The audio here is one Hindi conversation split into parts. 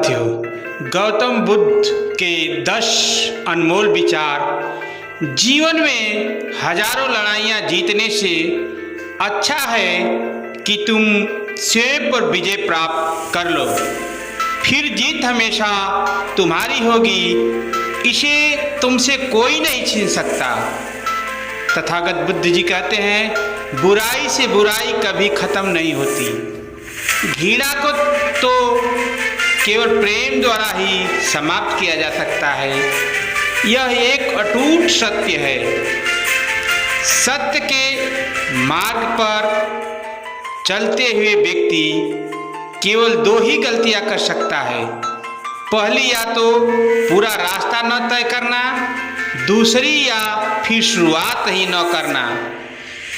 साथियों, गौतम बुद्ध के 10 अनमोल विचार जीवन में हजारों लड़ाइयाँ जीतने से अच्छा है कि तुम स्वयं पर विजय प्राप्त कर लो, फिर जीत हमेशा तुम्हारी होगी, इसे तुमसे कोई नहीं छीन सकता। तथागत बुद्ध जी कहते हैं, बुराई से बुराई कभी खत्म नहीं होती। घृणा को तो केवल प्रेम द्वारा ही समाप्त किया जा सकता है। यह एक अटूट सत्य है। सत्य के मार्ग पर चलते हुए व्यक्ति केवल 2 ही गलतियां कर सकता है। पहली, या तो पूरा रास्ता न तय करना, दूसरी या फिर शुरुआत ही न करना।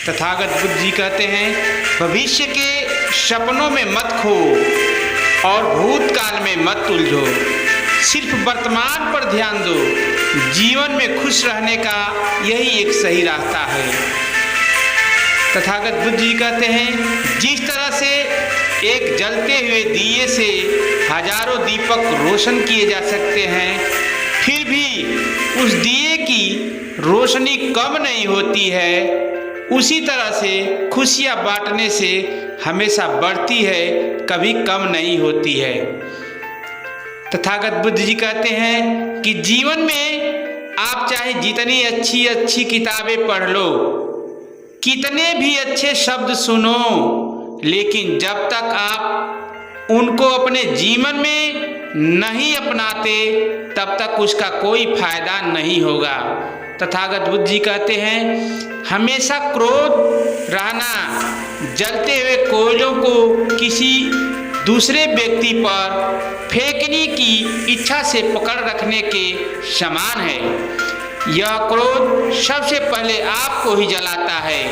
तथागत बुद्ध जी कहते हैं, भविष्य के सपनों में मत खो और भूतकाल में मत उलझो, सिर्फ वर्तमान पर ध्यान दो। जीवन में खुश रहने का यही एक सही रास्ता है। तथागत बुद्ध जी कहते हैं, जिस तरह से एक जलते हुए दिए से हजारों दीपक रोशन किए जा सकते हैं, फिर भी उस दिए की रोशनी कम नहीं होती है, उसी तरह से खुशियाँ बांटने से हमेशा बढ़ती है, कभी कम नहीं होती है। तथागत बुद्ध जी कहते हैं कि जीवन में आप चाहे जितनी अच्छी अच्छी किताबें पढ़ लो, कितने भी अच्छे शब्द सुनो, लेकिन जब तक आप उनको अपने जीवन में नहीं अपनाते, तब तक उसका कोई फायदा नहीं होगा। तथागत बुद्ध जी कहते हैं, हमेशा क्रोध रहना जलते हुए कोयलों को किसी दूसरे व्यक्ति पर फेंकने की इच्छा से पकड़ रखने के समान है। यह क्रोध सबसे पहले आपको ही जलाता है।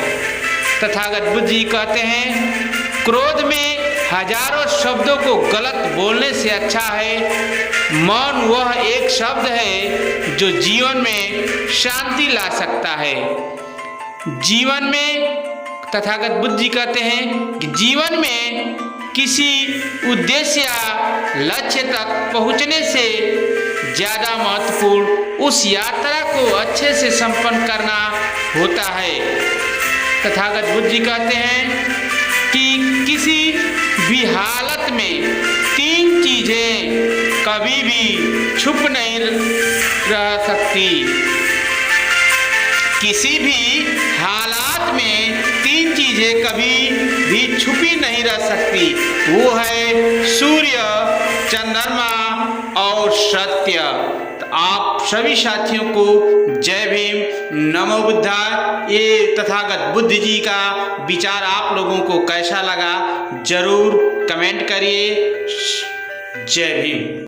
तथागत बुद्ध जी कहते हैं, क्रोध में हजारों शब्दों को गलत बोलने से अच्छा है मौन वह एक शब्द है जो जीवन में शांति ला सकता है। जीवन में तथागत बुद्ध जी कहते हैं कि जीवन में किसी उद्देश्य या लक्ष्य तक पहुंचने से ज़्यादा महत्वपूर्ण उस यात्रा को अच्छे से संपन्न करना होता है। तथागत बुद्ध जी कहते हैं कि किसी भी हालत में 3 चीज़ें कभी भी छुप नहीं रह सकती। किसी भी हालात में 3 चीज़ें कभी भी छुपी नहीं रह सकती। वो है सूर्य, चंद्रमा और सत्य। तो आप सभी साथियों को जय भीम, नमो बुद्धाय। ये तथागत बुद्ध जी का विचार आप लोगों को कैसा लगा, जरूर कमेंट करिए। जय भीम।